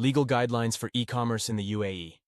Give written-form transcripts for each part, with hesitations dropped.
Legal guidelines for e-commerce in the UAE.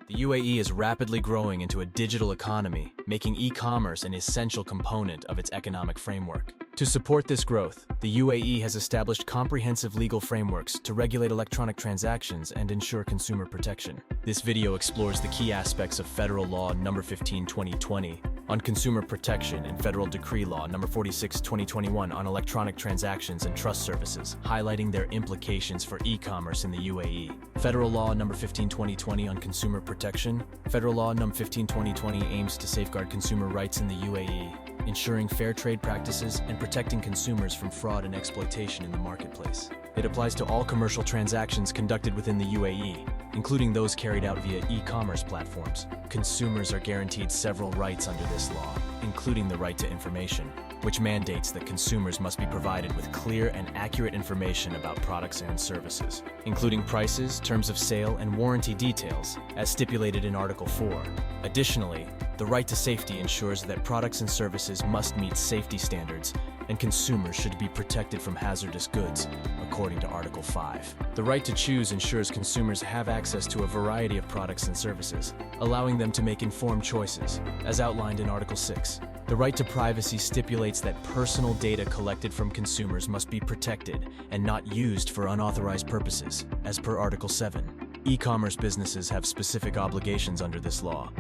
The UAE is rapidly growing into a digital economy, making e-commerce an essential component of its economic framework. To support this growth, the UAE has established comprehensive legal frameworks to regulate electronic transactions and ensure consumer protection. This video explores the key aspects of Federal Law No. 15/2020 on consumer protection and Federal Decree Law No. 46/2021 on electronic transactions and trust services, highlighting their implications for e-commerce in the UAE. Federal Law No. 15/2020 on consumer protection. Federal Law No. 15/2020 aims to safeguard consumer rights in the UAE, ensuring fair trade practices and protecting consumers from fraud and exploitation in the marketplace. It applies to all commercial transactions conducted within the UAE, including those carried out via e-commerce platforms. Consumers are guaranteed several rights under this law, including the right to information, which mandates that consumers must be provided with clear and accurate information about products and services, including prices, terms of sale, and warranty details, as stipulated in Article 4. Additionally, the right to safety ensures that products and services must meet safety standards, and consumers should be protected from hazardous goods, according to Article 5. The right to choose ensures consumers have access to a variety of products and services, allowing them to make informed choices, as outlined in Article 6. The right to privacy stipulates that personal data collected from consumers must be protected and not used for unauthorized purposes, as per Article 7. E-commerce businesses have specific obligations under this law.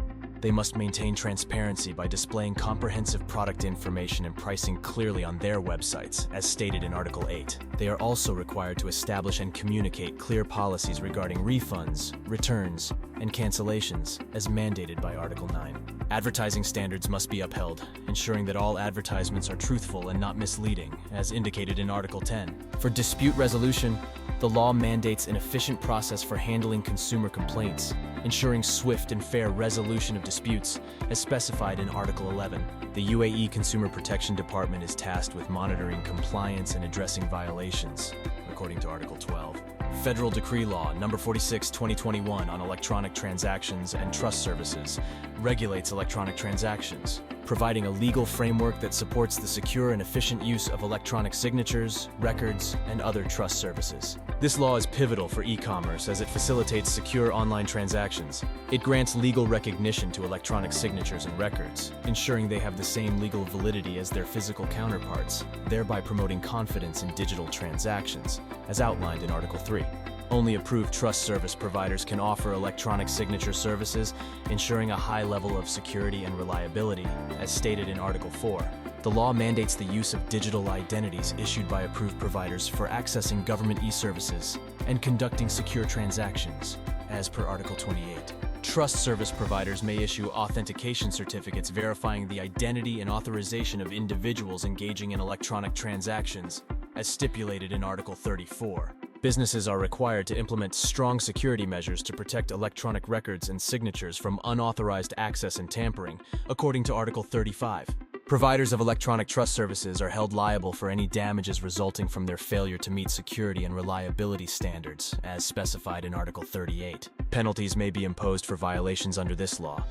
They must maintain transparency by displaying comprehensive product information and pricing clearly on their websites, as stated in Article 8. They are also required to establish and communicate clear policies regarding refunds, returns, and cancellations, as mandated by Article 9. Advertising standards must be upheld, ensuring that all advertisements are truthful and not misleading, as indicated in Article 10. For dispute resolution, the law mandates an efficient process for handling consumer complaints, ensuring swift and fair resolution of disputes, as specified in Article 11. The UAE Consumer Protection Department is tasked with monitoring compliance and addressing violations, according to Article 12. Federal Decree Law No. 46/2021 on electronic transactions and trust services regulates electronic transactions, providing a legal framework that supports the secure and efficient use of electronic signatures, records, and other trust services. This law is pivotal for e-commerce as it facilitates secure online transactions. It grants legal recognition to electronic signatures and records, ensuring they have the same legal validity as their physical counterparts, thereby promoting confidence in digital transactions, as outlined in Article 3. Only approved trust service providers can offer electronic signature services, ensuring a high level of security and reliability, as stated in Article 4. The law mandates the use of digital identities issued by approved providers for accessing government e-services and conducting secure transactions, as per Article 28. Trust service providers may issue authentication certificates verifying the identity and authorization of individuals engaging in electronic transactions, as stipulated in Article 34. Businesses are required to implement strong security measures to protect electronic records and signatures from unauthorized access and tampering, according to Article 35. Providers of electronic trust services are held liable for any damages resulting from their failure to meet security and reliability standards, as specified in Article 38. Penalties may be imposed for violations under this law.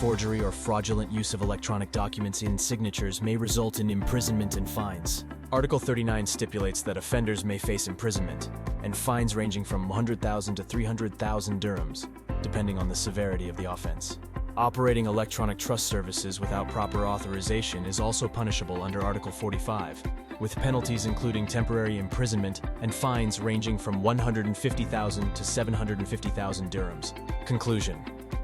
Forgery or fraudulent use of electronic documents and signatures may result in imprisonment and fines. Article 39 stipulates that offenders may face imprisonment and fines ranging from 100,000 to 300,000 dirhams, depending on the severity of the offense. Operating electronic trust services without proper authorization is also punishable under Article 45, with penalties including temporary imprisonment and fines ranging from 150,000 to 750,000 dirhams. Conclusion.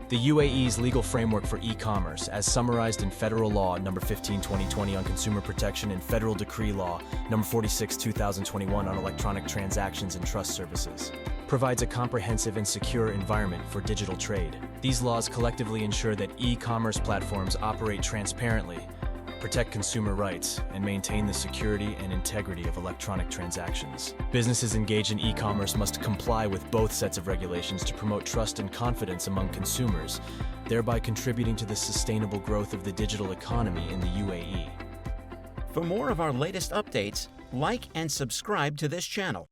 The UAE's legal framework for e-commerce, as summarized in Federal Law No. 15/2020 on consumer protection and Federal Decree Law No. 46/2021 on electronic transactions and trust services, provides a comprehensive and secure environment for digital trade. These laws collectively ensure that e-commerce platforms operate transparently, protect consumer rights, and maintain the security and integrity of electronic transactions. Businesses engaged in e-commerce must comply with both sets of regulations to promote trust and confidence among consumers, thereby contributing to the sustainable growth of the digital economy in the UAE. For more of our latest updates, like and subscribe to this channel.